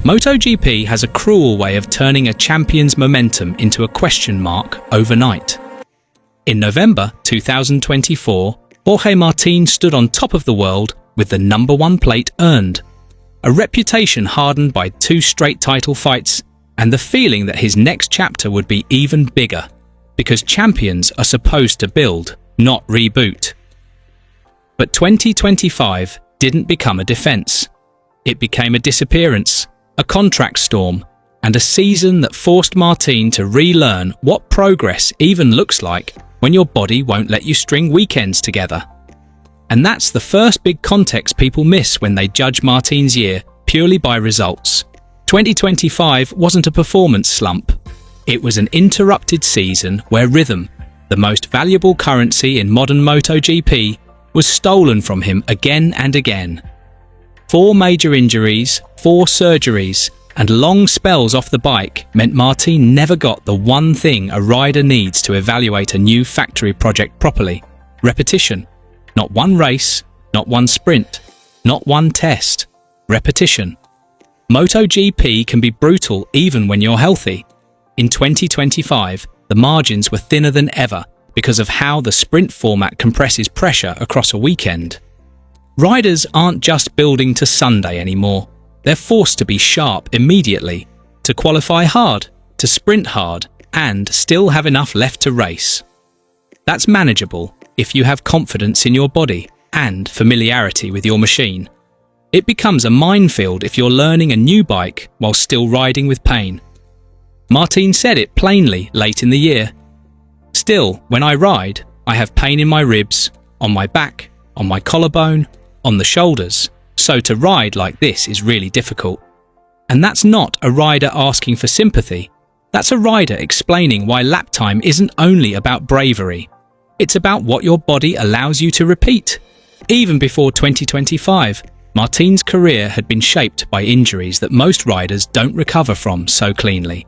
MotoGP has a cruel way of turning a champion's momentum into a question mark overnight. In November 2024, Jorge Martin stood on top of the world with the #1 plate earned, a reputation hardened by 2 straight title fights and the feeling that his next chapter would be even bigger, because champions are supposed to build, not reboot. But 2025 didn't become a defense. It became a disappearance, a contract storm, and a season that forced Martin to relearn what progress even looks like when your body won't let you string weekends together. And that's the first big context people miss when they judge Martin's year purely by results. 2025 wasn't a performance slump. It was an interrupted season where rhythm, the most valuable currency in modern MotoGP, was stolen from him again and again. 4 major injuries, 4 surgeries, and long spells off the bike meant Martin never got the one thing a rider needs to evaluate a new factory project properly: repetition. Not one race, not one sprint, not one test. Repetition. MotoGP can be brutal even when you're healthy. In 2025, the margins were thinner than ever because of how the sprint format compresses pressure across a weekend. Riders aren't just building to Sunday anymore. They're forced to be sharp immediately, to qualify hard, to sprint hard, and still have enough left to race. That's manageable if you have confidence in your body and familiarity with your machine. It becomes a minefield if you're learning a new bike while still riding with pain. Martin said it plainly late in the year. Still, when I ride, I have pain in my ribs, on my back, on my collarbone, on the shoulders, so to ride like this is really difficult. And that's not a rider asking for sympathy. That's a rider explaining why lap time isn't only about bravery. It's about what your body allows you to repeat. Even before 2025, Martin's career had been shaped by injuries that most riders don't recover from so cleanly.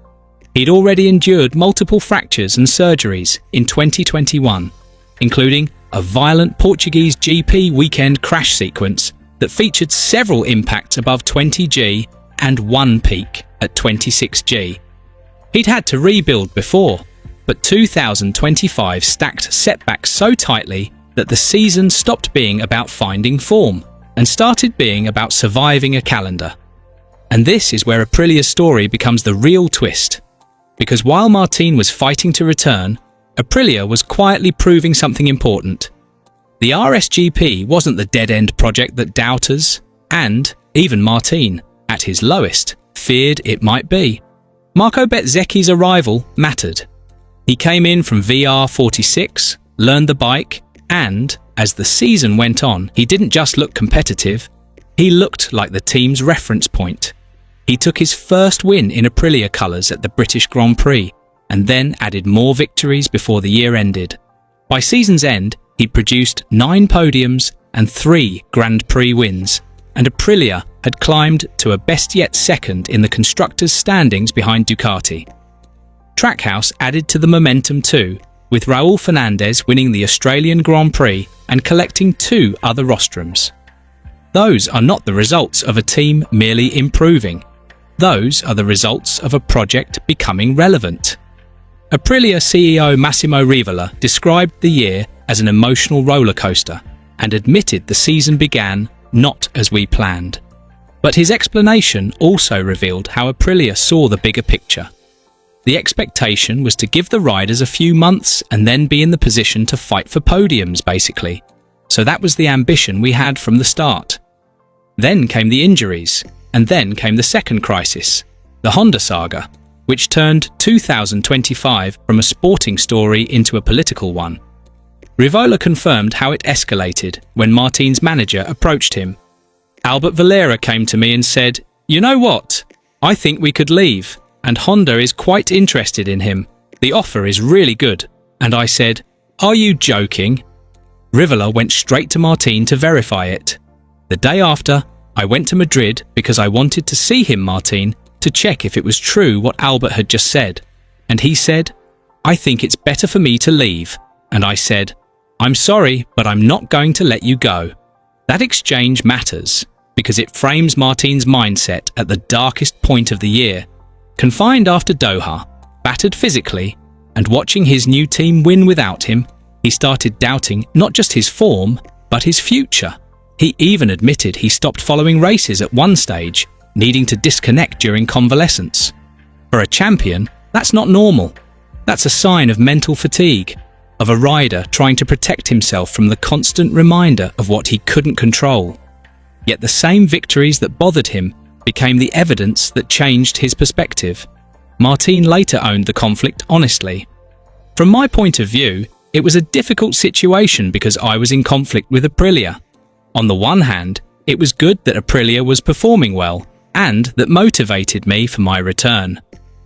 He'd already endured multiple fractures and surgeries in 2021, including a violent Portuguese GP weekend crash sequence that featured several impacts above 20G and one peak at 26G. He'd had to rebuild before, but 2025 stacked setbacks so tightly that the season stopped being about finding form and started being about surviving a calendar. And this is where Aprilia's story becomes the real twist. Because while Martin was fighting to return, Aprilia was quietly proving something important. The RSGP wasn't the dead-end project that doubters, and even Martin, at his lowest, feared it might be. Marco Bezzecchi's arrival mattered. He came in from VR46, learned the bike, and, as the season went on, he didn't just look competitive, he looked like the team's reference point. He took his first win in Aprilia colours at the British Grand Prix, and then added more victories before the year ended. By season's end, he'd produced 9 podiums and 3 Grand Prix wins, and Aprilia had climbed to a best-yet second in the constructors' standings behind Ducati. Trackhouse added to the momentum too, with Raul Fernandez winning the Australian Grand Prix and collecting 2 other rostrums. Those are not the results of a team merely improving. Those are the results of a project becoming relevant. Aprilia CEO Massimo Rivola described the year as an emotional roller coaster and admitted the season began not as we planned. But his explanation also revealed how Aprilia saw the bigger picture. The expectation was to give the riders a few months and then be in the position to fight for podiums, basically. So that was the ambition we had from the start. Then came the injuries, and then came the second crisis, the Honda saga, which turned 2025 from a sporting story into a political one. Rivola confirmed how it escalated when Martin's manager approached him. Albert Valera came to me and said, "You know what? I think we could leave, and Honda is quite interested in him. The offer is really good." And I said, "Are you joking?" Rivola went straight to Martin to verify it. The day after, I went to Madrid because I wanted to see him, Martin, to check if it was true what Albert had just said. And he said, "I think it's better for me to leave." And I said, "I'm sorry, but I'm not going to let you go." That exchange matters. because it frames Martin's mindset at the darkest point of the year. Confined after Doha, battered physically, and watching his new team win without him, he started doubting not just his form, but his future. He even admitted he stopped following races at one stage, needing to disconnect during convalescence. For a champion, that's not normal. That's a sign of mental fatigue, of a rider trying to protect himself from the constant reminder of what he couldn't control. Yet the same victories that bothered him became the evidence that changed his perspective. Martin later owned the conflict honestly. From my point of view, it was a difficult situation because I was in conflict with Aprilia. On the one hand, it was good that Aprilia was performing well and that motivated me for my return.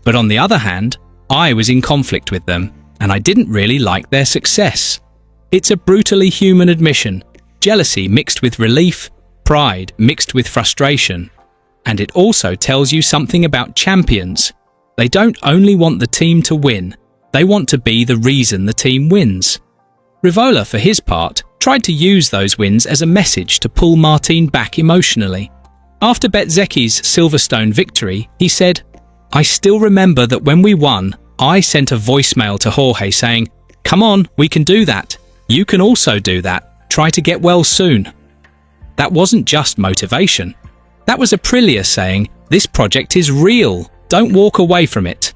But on the other hand, I was in conflict with them and I didn't really like their success. It's a brutally human admission, jealousy mixed with relief, pride mixed with frustration. And it also tells you something about champions. They don't only want the team to win, they want to be the reason the team wins. Rivola, for his part, tried to use those wins as a message to pull Martin back emotionally. After Bezzecchi's Silverstone victory, he said, "I still remember that when we won, I sent a voicemail to Jorge saying, 'Come on, we can do that. You can also do that. Try to get well soon.'" That wasn't just motivation. That was Aprilia saying, "This project is real. Don't walk away from it."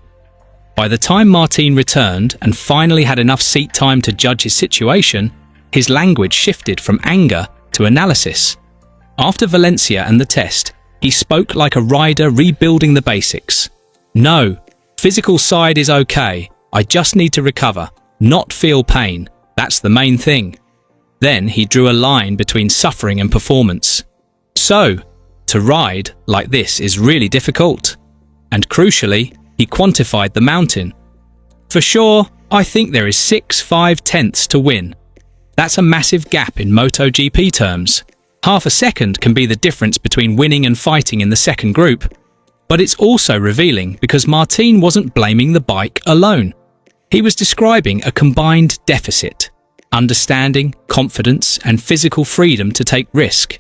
By the time Martin returned and finally had enough seat time to judge his situation, his language shifted from anger to analysis. After Valencia and the test, he spoke like a rider rebuilding the basics. "No, physical side is okay. I just need to recover, not feel pain. That's the main thing." Then he drew a line between suffering and performance. So, to ride like this is really difficult. And crucially, he quantified the mountain. "For sure, I think there is 6/5 to win. That's a massive gap in MotoGP terms. Half a second can be the difference between winning and fighting in the second group. But it's also revealing because Martin wasn't blaming the bike alone. He was describing a combined deficit: understanding, confidence, and physical freedom to take risk.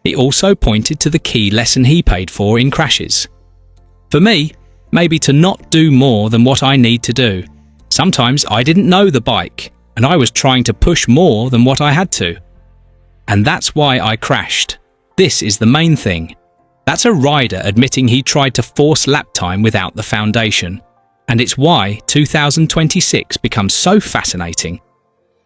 He also pointed to the key lesson he paid for in crashes. For me, maybe to not do more than what I need to do. Sometimes I didn't know the bike, and I was trying to push more than what I had to. And that's why I crashed. This is the main thing. That's a rider admitting he tried to force lap time without the foundation. And it's why 2026 becomes so fascinating.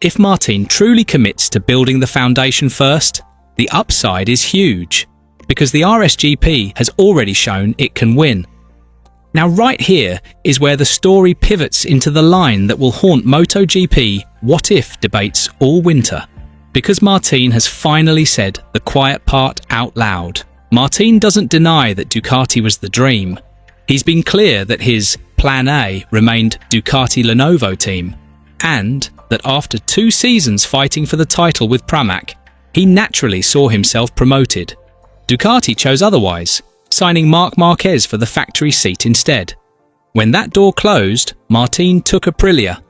If Martin truly commits to building the foundation first, the upside is huge, because the RSGP has already shown it can win. Now right here is where the story pivots into the line that will haunt MotoGP what-if debates all winter. Because Martin has finally said the quiet part out loud. Martin doesn't deny that Ducati was the dream. He's been clear that his Plan A remained Ducati Lenovo team, and that after 2 seasons fighting for the title with Pramac, he naturally saw himself promoted. Ducati chose otherwise, signing Marc Marquez for the factory seat instead. When that door closed, Martin took Aprilia,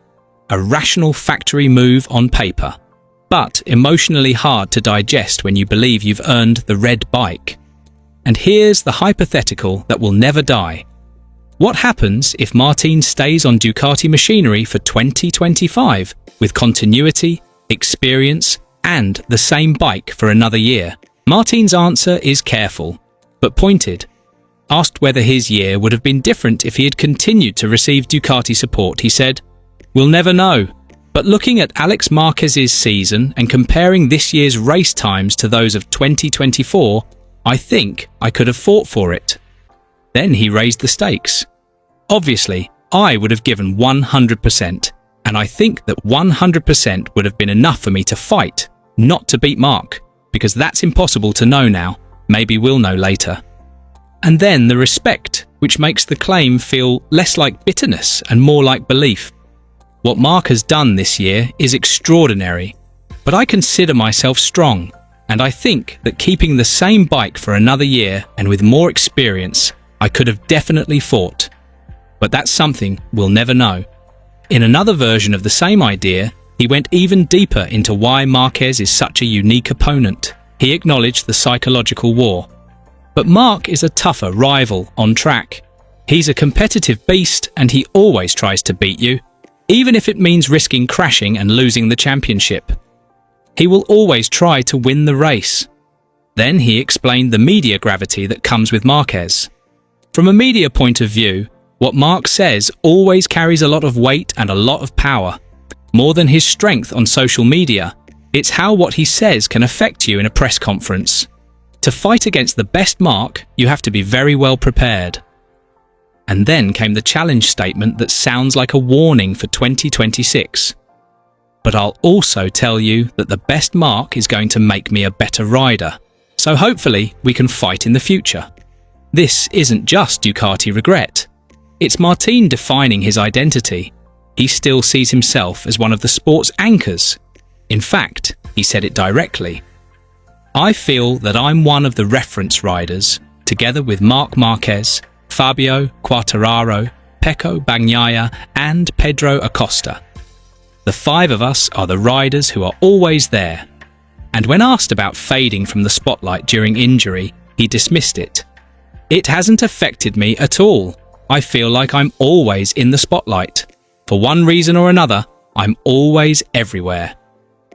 a rational factory move on paper, but emotionally hard to digest when you believe you've earned the red bike. And here's the hypothetical that will never die. What happens if Martin stays on Ducati machinery for 2025 with continuity, experience, and the same bike for another year? Martin's answer is careful, but pointed. Asked whether his year would have been different if he had continued to receive Ducati support, he said, "We'll never know. But looking at Alex Marquez's season and comparing this year's race times to those of 2024, I think I could have fought for it." Then he raised the stakes. "Obviously, I would have given 100%, and I think that 100% would have been enough for me to fight, not to beat Marc, because that's impossible to know now. Maybe we'll know later." And then the respect, which makes the claim feel less like bitterness and more like belief. What Marc has done this year is extraordinary, but I consider myself strong, and I think that keeping the same bike for another year and with more experience, I could have definitely fought. But that's something we'll never know. In another version of the same idea, he went even deeper into why Marquez is such a unique opponent. He acknowledged the psychological war. But Marc is a tougher rival on track. He's a competitive beast and he always tries to beat you, even if it means risking crashing and losing the championship. He will always try to win the race. Then he explained the media gravity that comes with Marquez. From a media point of view, what Marc says always carries a lot of weight and a lot of power. More than his strength on social media, it's how what he says can affect you in a press conference. To fight against the best Marc, you have to be very well prepared. And then came the challenge statement that sounds like a warning for 2026. But I'll also tell you that the best Marc is going to make me a better rider. So hopefully we can fight in the future. This isn't just Ducati regret. It's Martin defining his identity. He still sees himself as one of the sport's anchors. In fact, he said it directly. I feel that I'm one of the reference riders, together with Marc Marquez, Fabio Quartararo, Pecco Bagnaia and Pedro Acosta. The five of us are the riders who are always there. And when asked about fading from the spotlight during injury, he dismissed it. It hasn't affected me at all. I feel like I'm always in the spotlight. For one reason or another, I'm always everywhere.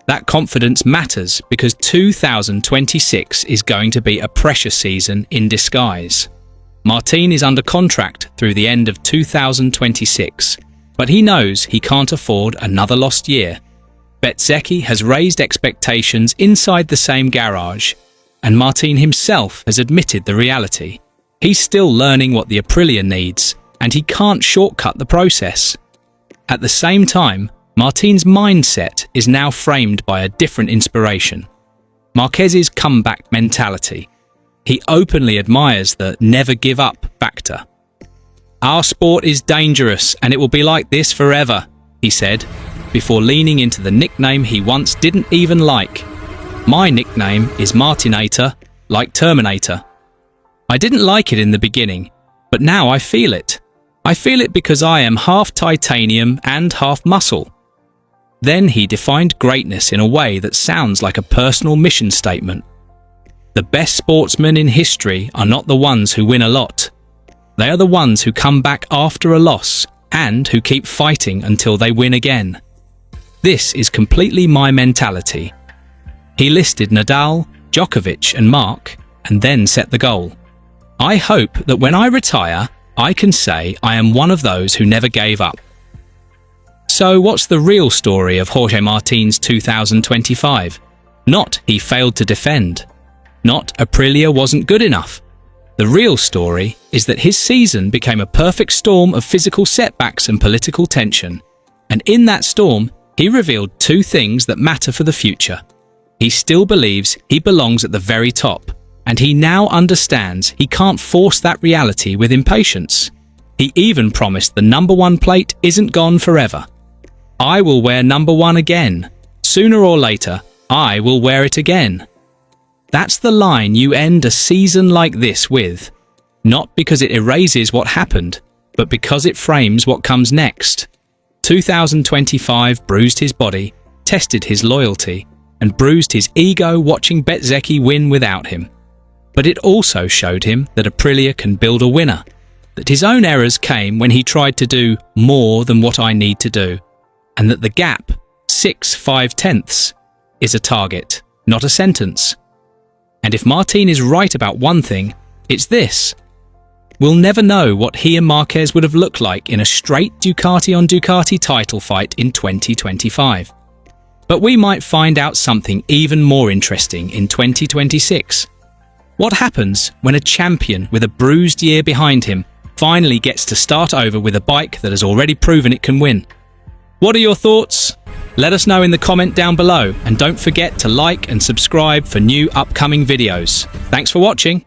That confidence matters because 2026 is going to be a pressure season in disguise. Martin is under contract through the end of 2026, but he knows he can't afford another lost year. Bezzecchi has raised expectations inside the same garage, and Martin himself has admitted the reality. He's still learning what the Aprilia needs, and he can't shortcut the process. At the same time, Martin's mindset is now framed by a different inspiration. Marquez's comeback mentality. He openly admires the never give up factor. Our sport is dangerous and it will be like this forever, he said, before leaning into the nickname he once didn't even like. My nickname is Martinator, like Terminator. I didn't like it in the beginning, but now I feel it. I feel it because I am half titanium and half muscle. Then he defined greatness in a way that sounds like a personal mission statement. The best sportsmen in history are not the ones who win a lot. They are the ones who come back after a loss and who keep fighting until they win again. This is completely my mentality. He listed Nadal, Djokovic and Marc, and then set the goal. I hope that when I retire, I can say I am one of those who never gave up. So what's the real story of Jorge Martin's 2025? Not he failed to defend. Not Aprilia wasn't good enough. The real story is that his season became a perfect storm of physical setbacks and political tension. And in that storm, he revealed two things that matter for the future. He still believes he belongs at the very top, and he now understands he can't force that reality with impatience. He even promised the number one plate isn't gone forever. I will wear number one again. Sooner or later, I will wear it again. That's the line you end a season like this with. Not because it erases what happened, but because it frames what comes next. 2025 bruised his body, tested his loyalty, and bruised his ego watching Bezzecchi win without him. But it also showed him that Aprilia can build a winner, that his own errors came when he tried to do more than what I need to do, and that the gap, 6/5/10ths, is a target, not a sentence. And if Martin is right about one thing, it's this. We'll never know what he and Marquez would have looked like in a straight Ducati-on-Ducati title fight in 2025. But we might find out something even more interesting in 2026. What happens when a champion with a bruised year behind him finally gets to start over with a bike that has already proven it can win? What are your thoughts? Let us know in the comment down below, and don't forget to like and subscribe for new upcoming videos. Thanks for watching.